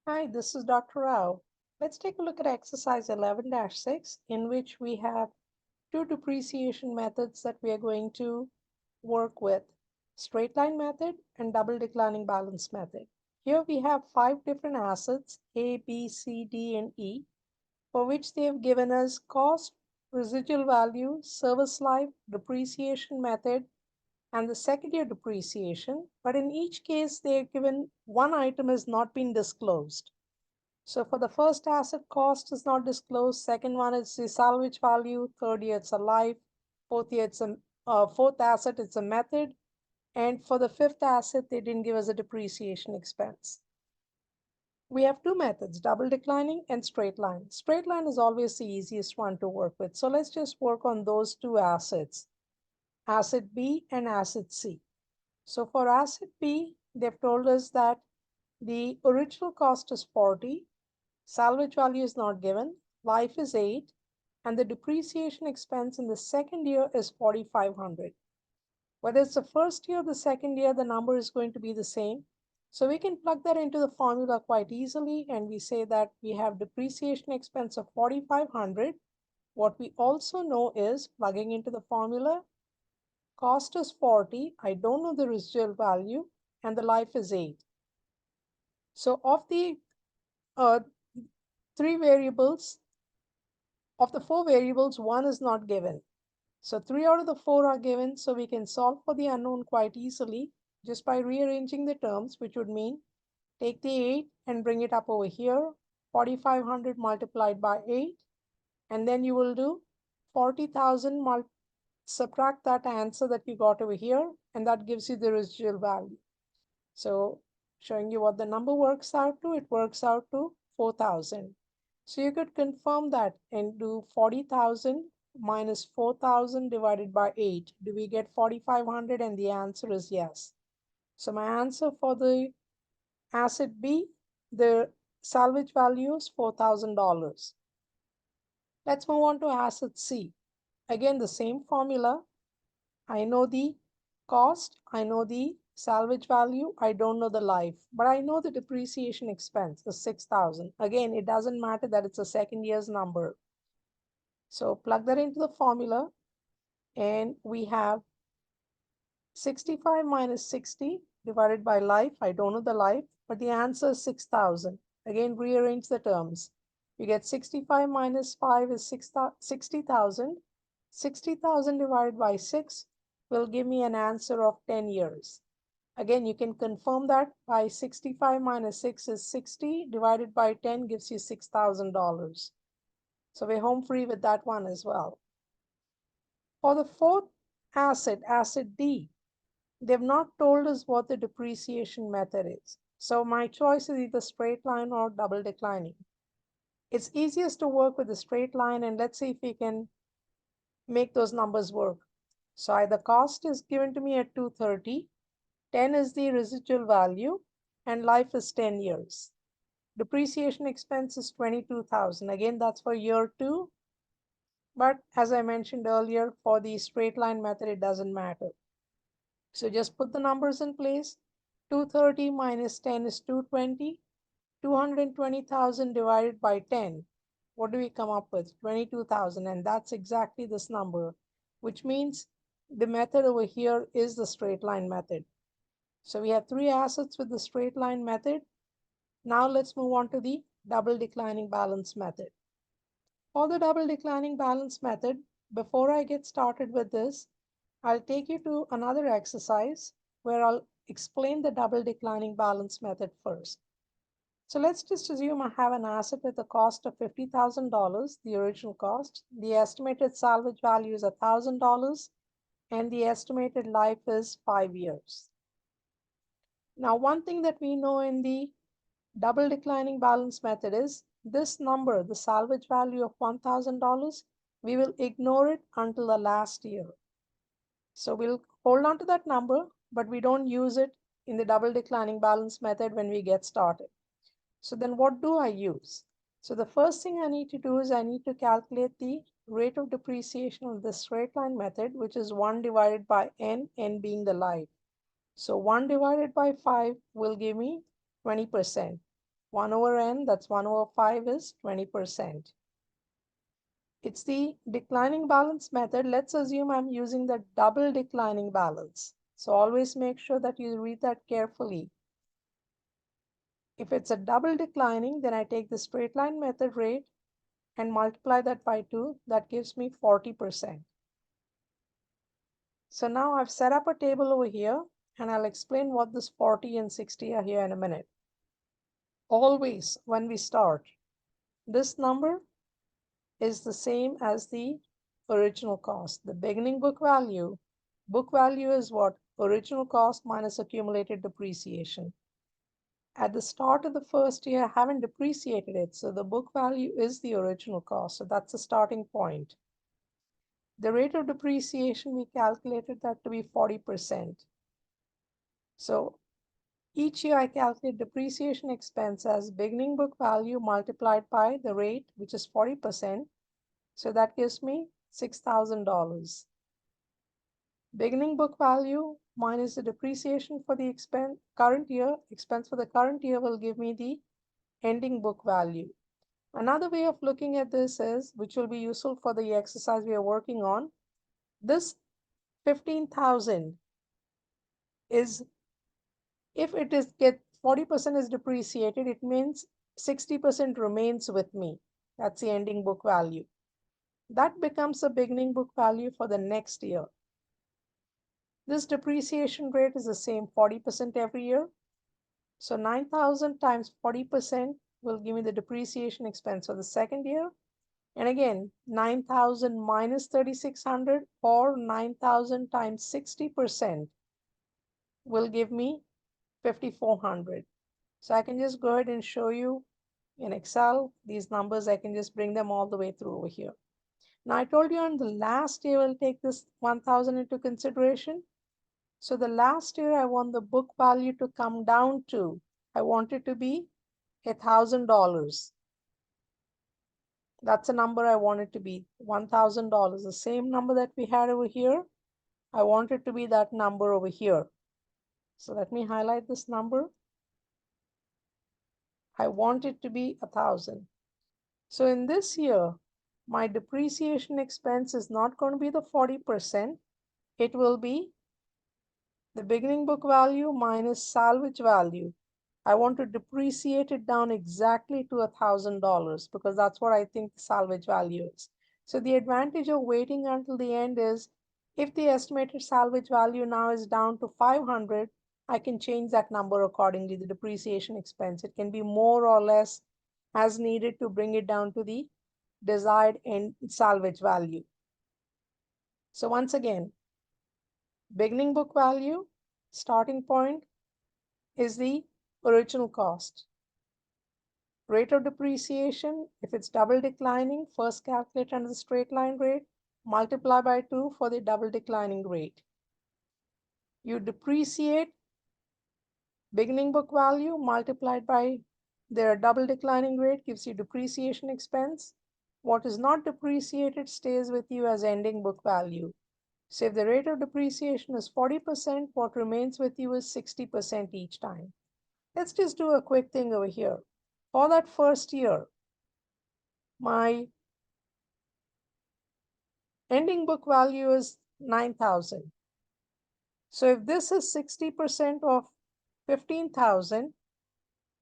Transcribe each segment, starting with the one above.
Hi, this is Dr. Rao. Let's take a look at exercise 11-6, in which we have two depreciation methods that we are going to work with: straight line method and double declining balance method. Here we have five different assets, A, B, C, D, and E, for which they have given us cost, residual value, service life, depreciation method, and the second year depreciation. But in each case, they are given one item has not been disclosed. So for the first asset, cost is not disclosed. Second one is the salvage value. Third year, it's a life. Fourth year, it's a fourth asset, it's a method. And for the fifth asset, they didn't give us a depreciation expense. We have two methods, double declining and straight line. Straight line is always the easiest one to work with. So let's just work on those two assets, asset B and asset C. So for asset B, they've told us that the original cost is 40, salvage value is not given, life is 8, and the depreciation expense in the second year is 4,500. Whether it's the first year or the second year, the number is going to be the same. So we can plug that into the formula quite easily, and we say that we have depreciation expense of 4,500. What we also know is, plugging into the formula, cost is 40, I don't know the residual value, and the life is 8. So of the uh, three variables, of the four variables, one is not given. So 3 out of the 4 are given, so we can solve for the unknown quite easily just by rearranging the terms, which would mean take the 8 and bring it up over here, 4,500 multiplied by 8, and then you will do 40,000, subtract that answer that you got over here, and that gives you the residual value. So showing you what the number works out to, it works out to 4,000. So you could confirm that and do 40,000 minus 4,000 divided by 8. Do we get 4,500? And the answer is yes. So my answer for the asset B, the salvage value is $4,000. Let's move on to asset C. Again, the same formula. I know the cost, I know the salvage value, I don't know the life, but I know the depreciation expense is 6,000. Again, it doesn't matter that it's a second year's number. So plug that into the formula, and we have 65 minus 60 divided by life. I don't know the life, but the answer is 6,000. Again, rearrange the terms. You get 65 minus 5 is 60,000. 60,000 divided by 6 will give me an answer of 10 years. Again, you can confirm that by 65 minus 6 is 60, divided by 10 gives you $6,000. So we're home free with that one as well. For the fourth asset, asset D, they've not told us what the depreciation method is. So my choice is either straight line or double declining. It's easiest to work with the straight line, and let's see if we can make those numbers work. So either cost is given to me at 230, 10 is the residual value, and life is 10 years. Depreciation expense is 22,000. Again, that's for year 2. But as I mentioned earlier, for the straight line method, it doesn't matter. So just put the numbers in place. 230 minus 10 is 220. 220,000 divided by 10. What do we come up with? 22,000. And that's exactly this number, which means the method over here is the straight line method. So we have three assets with the straight line method. Now let's move on to the double declining balance method. For the double declining balance method, before I get started with this, I'll take you to another exercise where I'll explain the double declining balance method first. So let's just assume I have an asset with a cost of $50,000, the original cost. The estimated salvage value is $1,000, and the estimated life is 5 years. Now, one thing that we know in the double declining balance method is this number, the salvage value of $1,000, we will ignore it until the last year. So we'll hold on to that number, but we don't use it in the double declining balance method when we get started. So then what do I use? So the first thing I need to do is I need to calculate the rate of depreciation of the straight line method, which is 1 divided by n being the life. So 1 divided by 5 will give me 20%. 1 over n, that's 1 over 5 is 20%. It's the declining balance method. Let's assume I'm using the double declining balance. So always make sure that you read that carefully. If it's a double declining, then I take the straight line method rate and multiply that by 2. That gives me 40%. So now I've set up a table over here, and I'll explain what this 40 and 60 are here in a minute. Always, when we start, this number is the same as the original cost. The beginning book value is what? Original cost minus accumulated depreciation. At the start of the first year, I haven't depreciated it, so the book value is the original cost. So that's the starting point. The rate of depreciation, we calculated that to be 40%. So each year I calculate depreciation expense as beginning book value multiplied by the rate, which is 40%. So that gives me $6,000. Beginning book value minus the depreciation for the current year will give me the ending book value. Another way of looking at this is, which will be useful for the exercise we are working on, this 15,000 is, if it is 40% is depreciated, it means 60% remains with me. That's the ending book value. That becomes a beginning book value for the next year. This depreciation rate is the same, 40% every year. So 9,000 times 40% will give me the depreciation expense for the second year. And again, 9,000 minus 3,600 or 9,000 times 60% will give me 5,400. So I can just go ahead and show you in Excel these numbers. I can just bring them all the way through over here. Now I told you on the last year we'll take this 1,000 into consideration. So the last year I want the book value to come down to, I want it to be $1,000. That's a number I want it to be, $1,000. The same number that we had over here, I want it to be that number over here. So let me highlight this number. I want it to be 1,000. So in this year, my depreciation expense is not going to be the 40%. It will be the beginning book value minus salvage value. I want to depreciate it down exactly to $1,000 because that's what I think the salvage value is. So the advantage of waiting until the end is, if the estimated salvage value now is down to 500, I can change that number accordingly, the depreciation expense. It can be more or less as needed to bring it down to the desired end salvage value. So once again, beginning book value, starting point is the original cost. Rate of depreciation, if it's double declining, first calculate under the straight line rate, multiply by 2 for the double declining rate. You depreciate beginning book value multiplied by their double declining rate gives you depreciation expense. What is not depreciated stays with you as ending book value. So if the rate of depreciation is 40%, what remains with you is 60% each time. Let's just do a quick thing over here. For that first year, my ending book value is 9,000. So if this is 60% of 15,000,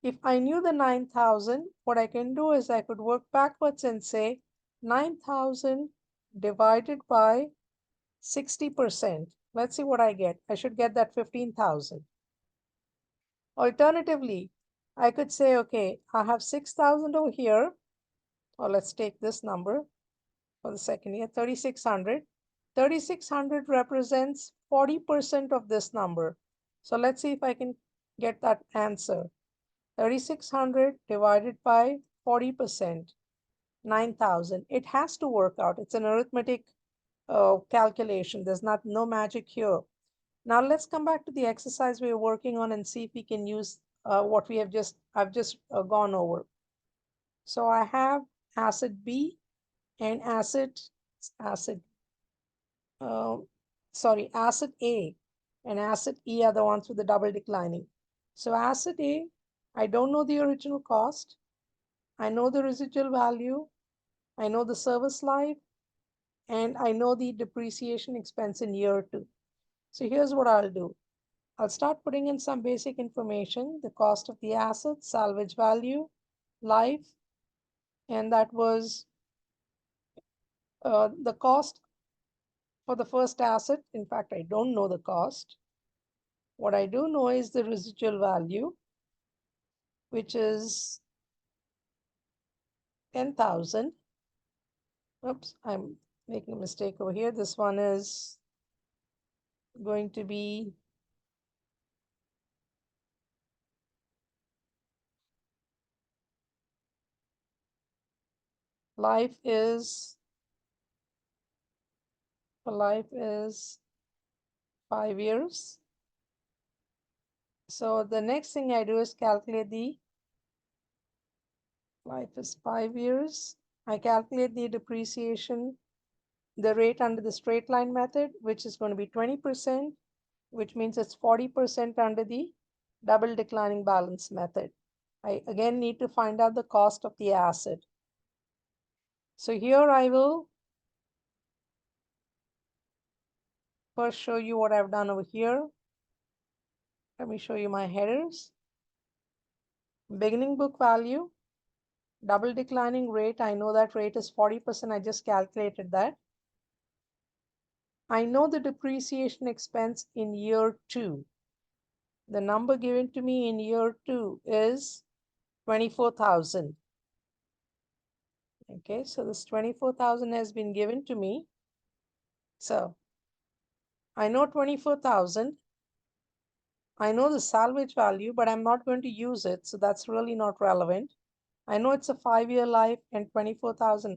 if I knew the 9,000, what I can do is I could work backwards and say 9,000 divided by 60%. Let's see what I get. I should get that 15,000. Alternatively, I could say, okay, I have 6,000 over here, or let's take this number for the second year, 3,600. 3,600 represents 40% of this number. So let's see if I can get that answer. 3,600 divided by 40%, 9,000. It has to work out. It's an arithmetic calculation. There's no magic here. Now let's come back to the exercise we are working on and see if we can use what I've just gone over. So I have asset B and asset A and asset E are the ones with the double declining. So asset A I don't know the original cost. I know the residual value. I know the service life, and I know the depreciation expense in year 2. So here's what I'll do. I'll start putting in some basic information, the cost of the asset, salvage value, life, and that was the cost for the first asset. In fact, I don't know the cost. What I do know is the residual value, which is 10,000. Oops, I'm making a mistake over here. This one is going to be life is 5 years. So the next thing I do is calculate the life is 5 years. I calculate the depreciation, the rate under the straight line method, which is going to be 20%, which means it's 40% under the double declining balance method. I again need to find out the cost of the asset. So here I will first show you what I've done over here. Let me show you my headers. Beginning book value, double declining rate. I know that rate is 40%. I just calculated that. I know the depreciation expense in year 2. The number given to me in year 2 is 24,000. Okay, so this 24,000 has been given to me. So I know 24,000. I know the salvage value, but I'm not going to use it. So that's really not relevant. I know it's a 5-year life and 24,000.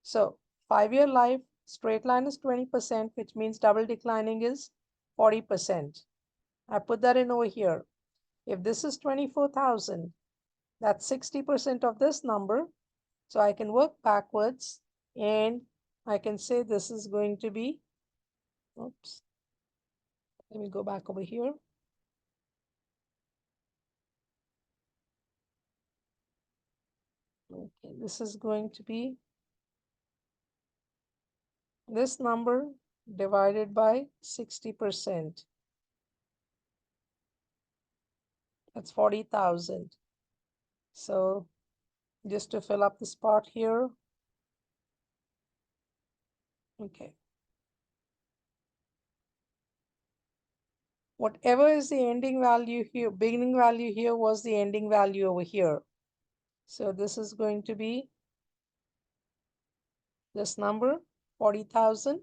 So 5-year life, straight line is 20%, which means double declining is 40%. I put that in over here. If this is 24,000, that's 60% of this number. So I can work backwards and I can say this is going to be, oops, let me go back over here. Okay, this is going to be this number divided by 60%. That's 40,000. So just to fill up the spot here. Okay. Whatever is the ending value here, beginning value here was the ending value over here. So this is going to be this number, 40,000.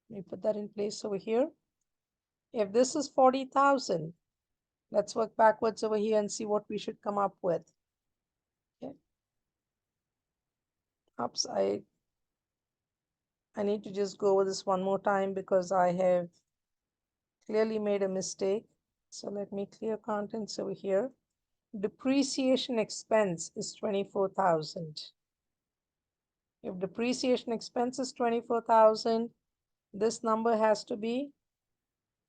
Let me put that in place over here. If this is 40,000, let's work backwards over here and see what we should come up with. Okay. Oops, I need to just go over this one more time because I have clearly made a mistake. So let me clear contents over here. Depreciation expense is 24,000. If depreciation expense is 24,000, this number has to be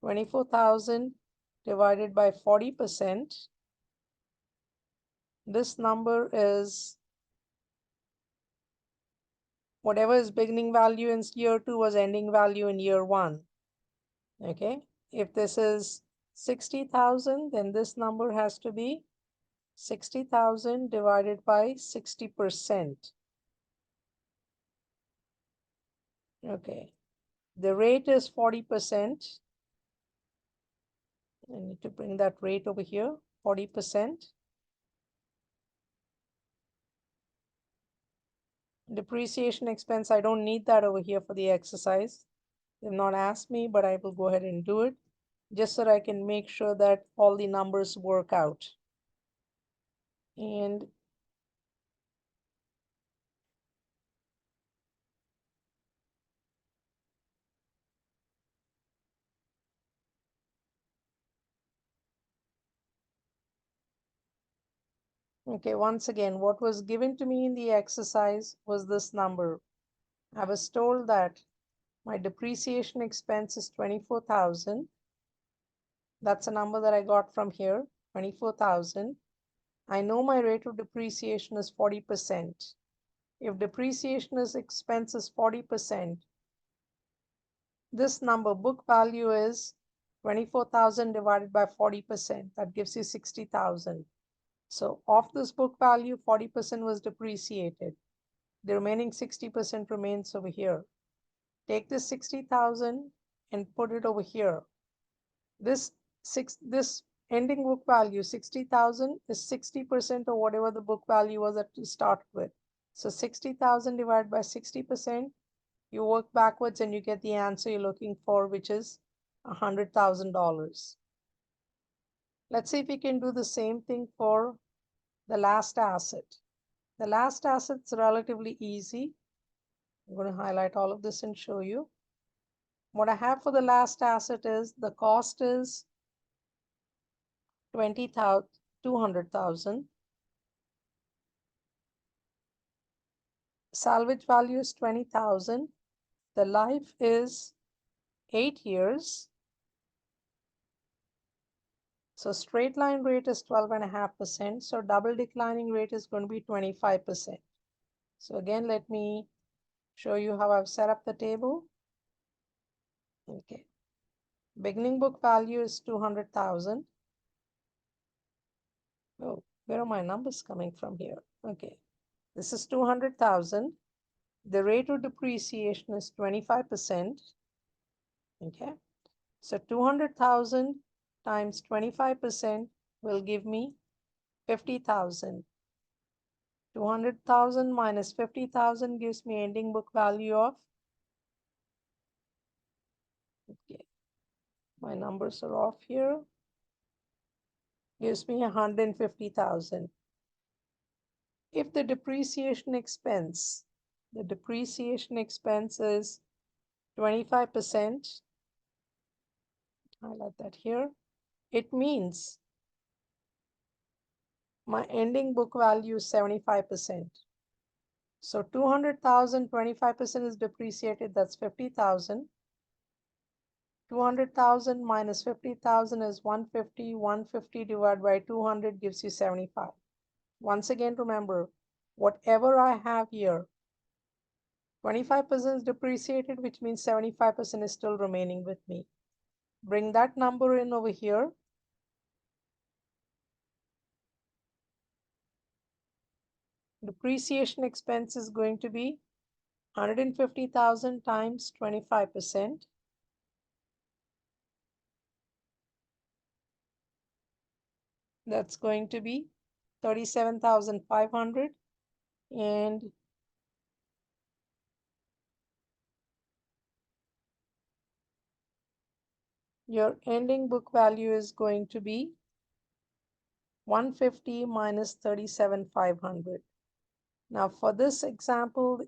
24,000 divided by 40%. This number is whatever is beginning value in year 2 was ending value in year 1. Okay. If this is 60,000, then this number has to be 60,000 divided by 60%. Okay. The rate is 40%. I need to bring that rate over here, 40%. Depreciation expense, I don't need that over here for the exercise. They've not asked me, but I will go ahead and do it just so that I can make sure that all the numbers work out. And okay, once again, what was given to me in the exercise was this number. I was told that my depreciation expense is 24,000. That's a number that I got from here. 24,000. I know my rate of depreciation is 40%. If depreciation expense is 40%, this number book value is 24,000 divided by 40%. That gives you 60,000. So of this book value, 40% was depreciated. The remaining 60% remains over here. Take this 60,000 and put it over here. This ending book value, 60,000, is 60% of whatever the book value was at to start with. So 60,000 divided by 60%, you work backwards and you get the answer you're looking for, which is $100,000. Let's see if we can do the same thing for the last asset. The last asset is relatively easy. I'm going to highlight all of this and show you. What I have for the last asset is the cost is 200,000. Salvage value is 20,000. The life is 8 years. So straight line rate is 12.5%. So double declining rate is going to be 25%. So again, let me show you how I've set up the table. Okay. Beginning book value is 200,000. Oh, where are my numbers coming from here? Okay. This is 200,000. The rate of depreciation is 25%. Okay. So 200,000 times 25% will give me 50,000. 200,000 minus 50,000 gives me ending book value of, okay, my numbers are off here, gives me 150,000. If the depreciation expense is 25%, highlight that here, it means my ending book value is 75%. So 200,000, 25% is depreciated, that's 50,000. 200,000 minus 50,000 is 150. 150 divided by 200 gives you 75. Once again, remember, whatever I have here, 25% is depreciated, which means 75% is still remaining with me. Bring that number in over here. Depreciation expense is going to be 150,000 times 25%. That's going to be 37,500. And your ending book value is going to be 150 minus 37,500. Now for this example,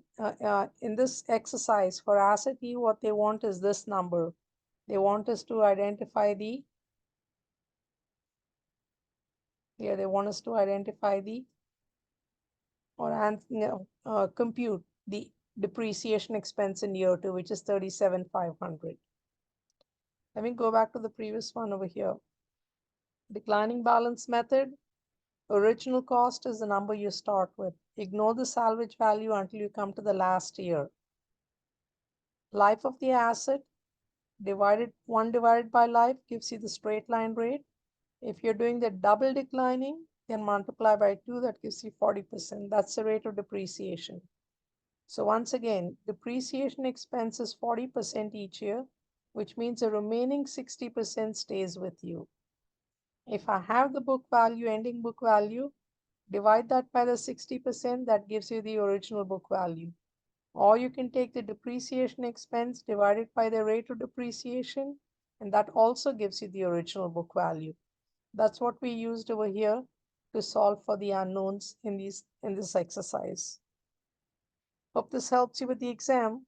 in this exercise for asset E, what they want is this number. They want us to identify the, they want us to identify the, or compute the depreciation expense in year 2, which is 37,500. Let me go back to the previous one over here. Declining balance method. Original cost is the number you start with. Ignore the salvage value until you come to the last year. Life of the asset divided by life gives you the straight line rate. If you're doing the double declining, then multiply by 2, that gives you 40%. That's the rate of depreciation. So once again, depreciation expense is 40% each year, which means the remaining 60% stays with you. If I have the book value, ending book value, divide that by the 60%, that gives you the original book value. Or you can take the depreciation expense divided by the rate of depreciation, and that also gives you the original book value. That's what we used over here to solve for the unknowns in this exercise. Hope this helps you with the exam.